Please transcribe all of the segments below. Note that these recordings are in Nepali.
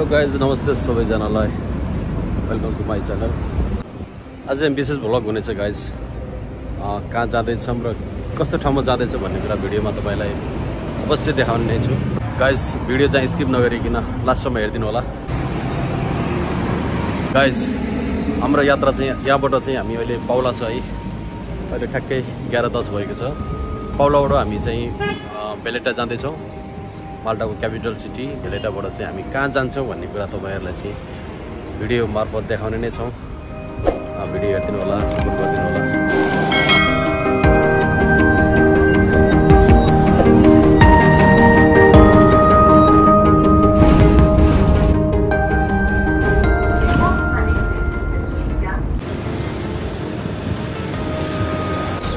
हेलो गाइज, नमस्ते सबैजनालाई, वेलकम टु माई च्यानल। आज हामी विशेष भ्लग हुनेछ गाइज। कहाँ जाँदैछौँ र कस्तो ठाउँमा जाँदैछ भन्ने कुरा भिडियोमा तपाईँलाई अवश्य देखाउने नै छु गाइज। भिडियो चाहिँ स्किप नगरिकन लास्टसम्म हेरिदिनु होला गाइज। हाम्रो यात्रा चाहिँ यहाँबाट चाहिँ हामी अहिले पाउला छ है, अहिले ठ्याक्कै 11:10 भएको छ। पाउलाबाट हामी चाहिँ बेलेटा जाँदैछौँ, माल्टाको क्यापिटल सिटी बेलेटाबाट चाहिँ हामी कहाँ जान्छौँ भन्ने कुरा तपाईँहरूलाई चाहिँ भिडियो मार्फत देखाउने नै छौँ। भिडियो हेरिदिनु होला, सपोर्ट गरिदिनु होला।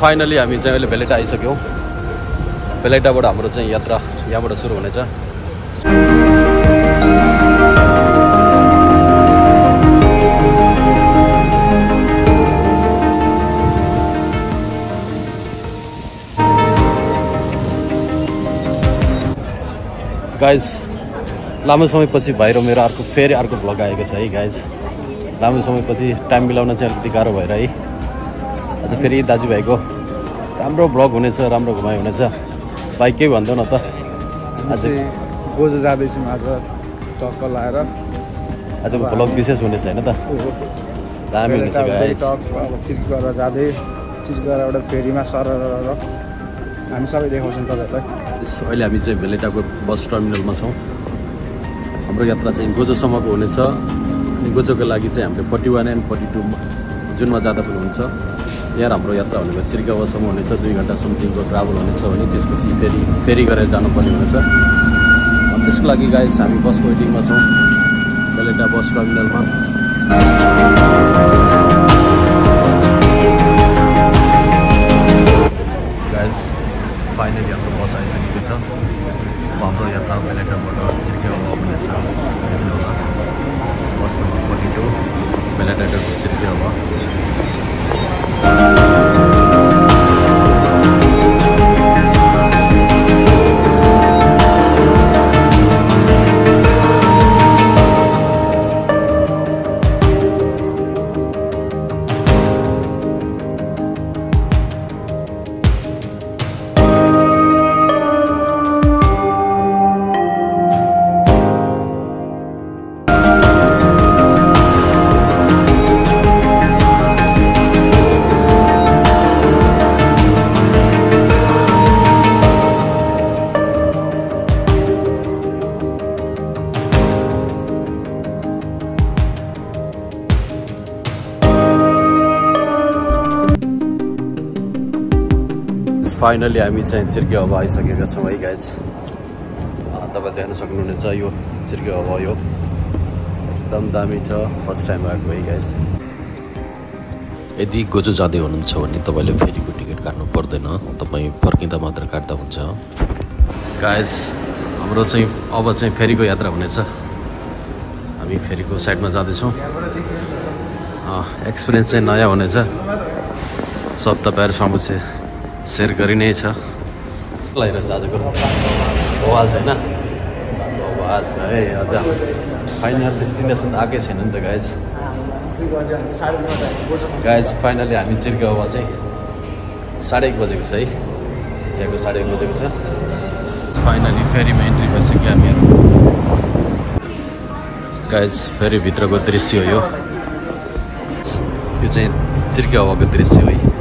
फाइनली हामी चाहिँ अहिले बेलेटा आइसक्यौँ। बेलेटाबाट हाम्रो चाहिँ यात्रा यहाँबाट सुरु हुनेछ। गाइज, लामो समयपछि भाइ र मेरो फेरि अर्को भ्लग आएको छ है गाइज। लामो समयपछि टाइम मिलाउन चाहिँ अलिकति गाह्रो भएर है। आज फेरि दाजुभाइको राम्रो भ्लग हुनेछ, राम्रो घुमाइ हुनेछ। भाइ के भन्दौ न त? आज गोजो जाँदैछौँ आज टक्क लाएर। आजको भ्लग विशेष हुनेछ होइन त? दामी हुनेछ गाइस। चिर्किएर जाँदै चिर्किएरबाट फेरिमा सरर हामी सबै देखाउँछौँ तपाईँहरूलाई। अहिले हामी चाहिँ बेलेटाको बस टर्मिनलमा छौँ। हाम्रो यात्रा चाहिँ गोजोसम्मको हुनेछ। अनि गोजोको लागि चाहिँ हामीले 41 एन्ड 42 जुनमा जाँदा पनि हुन्छ। यहाँ हाम्रो यात्रा भनेको चिर्गावासम्म हुनेछ। 2 घन्टा समथिङको ट्राभल हुनेछ भने त्यसपछि फेरि गरेर जानुपर्ने हुनेछ। त्यसको लागि गाइस हामी बस वेटिङमा छौँ बेलेटा बस टर्मिनलमा। गाइस, फाइनली हाम्रो बस आइसकेको छ। हाम्रो यात्रा बेलेटाबाट चिर्गावा हुनेछ। बस नम्बर 42 बेलेटा टु चिर्गावा। फाइनली हामी चाहिँ चिर्गावा आइसकेका छौँ है गाइज। तपाईँले देख्न सक्नुहुनेछ यो चिर्गावा यो एकदम दामी छ। फर्स्ट टाइम आएको है गाइज। यदि गोजो जाँदै हुनुहुन्छ भने तपाईँले फेरिको टिकट काट्नु पर्दैन, तपाईँ फर्किँदा मात्र काट्दा हुन्छ गाइज। हाम्रो चाहिँ अब चाहिँ फेरिको यात्रा हुनेछ। हामी फेरिको साइडमा जाँदैछौँ। एक्सपिरियन्स चाहिँ नयाँ हुनेछ। सब तपाईँहरू समक्ष सेयर गरि नै छ। लगाइरहेछ आजको बवाल छ होइन? बवाल छ है। अझ फाइनल डेस्टिनेसन आएकै छैन नि त गाइज। गाइज फाइनली हामी चिर्गावा चाहिँ 1:30 बजेको छ है। यहाँको 1:30 बजेको छ। फाइनली फेरिमा इन्ट्री भइसक्यो हामीहरू। गाइज फेरिभित्रको दृश्य हो यो चाहिँ चिर्गावाको दृश्य हो है।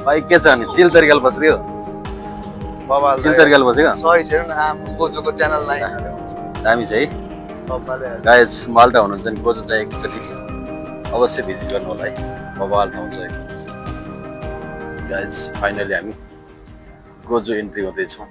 भाइ के छ नि? चिल तरिकाले बस्यो। चिल तरिकाले बस्यो। सही छैन आम गोजोको च्यानल लाइन दामी छ है गाइस। माल्टा हुनुहुन्छ नि गोजो चाहिँ एकचोटि अवश्य भिजिट गर्नु होला है। बवाल ठाउँ छ गाइस। फाइनली हामी गोजो एन्ट्री हुँदैछौँ।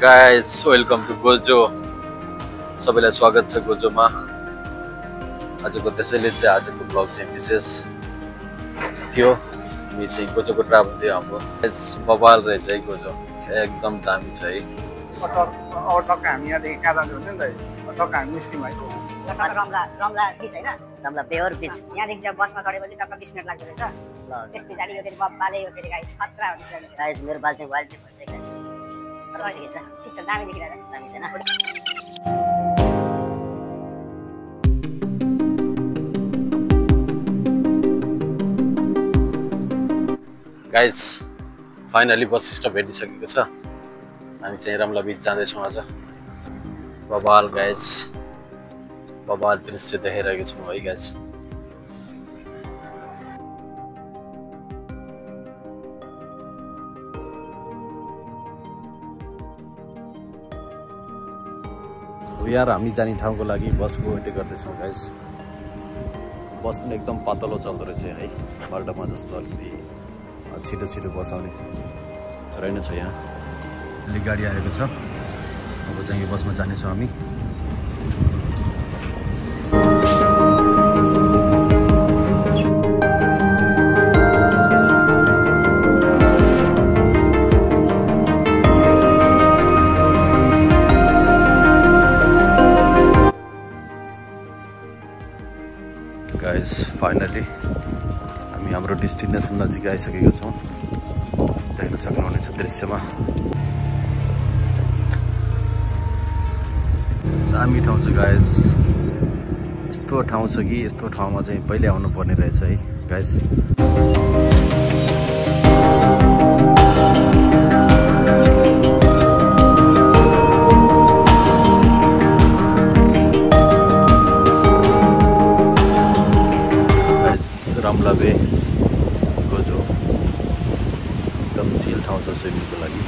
Guys welcome to Gojo. सबैलाई स्वागत छ गोजोमा। आजको त्यसैले चाहिँ आजको ब्लग चाहिँ विशेष थियो। हामी चाहिँ गोजोको ट्राभल थियो हाम्रो। बबाल रहेछ है गोजो, एकदम दामी छ है। टक्क हामी यहाँदेखि कहाँ जान्छ हुन्छ नि त, टक्क हामी निस्क्यौँ है रम्ला बिच होइन, रम्ला बेहोर बिच। यहाँदेखि चाहिँ बसमा चढेपछि टक्क 20 मिनट लाग्दो रहेछ। त्यस पछाडि यो फेरि बब्बाले यो फेरि गाइस खतरा हुन्छ गाइस। मेरो बाल चाहिँ वाइल्ड भन्छ गाइस। ठिक छ, ठिक छ, दामी देखिरहेको दामी छैन। गाइस फाइनली बस स्टप भेटिसकेको छ। हामी चाहिँ रम्ला बिच जाँदैछौँ आज। बबाल गाइस, बबाल दृश्य देखाइरहेको छौँ है गाइस। यार हामी जाने ठाउँको लागि बसको वेट गर्दैछौँ गाइस। बस पनि एकदम पातलो चल्दो रहेछ है, बाल्टामा जस्तो अलिकति छिटो छिटो बस आउने रहेनछ। यहाँ अलिक गाडी आएको छ। अब चाहिँ यो बसमा जानेछौँ हामी। गाइस फाइनली हामी हाम्रो डेस्टिनेसन नजिक आइसकेको छौँ। देख्न सक्नुहुनेछ दृश्यमा। दामी ठाउँ छ गाइस। यस्तो ठाउँ छ कि यस्तो ठाउँमा चाहिँ पहिले आउनु पर्ने रहेछ है गाइस। रम्ला बे गोजो एकदम चिल ठाउँ छ स्विमिङको लागि।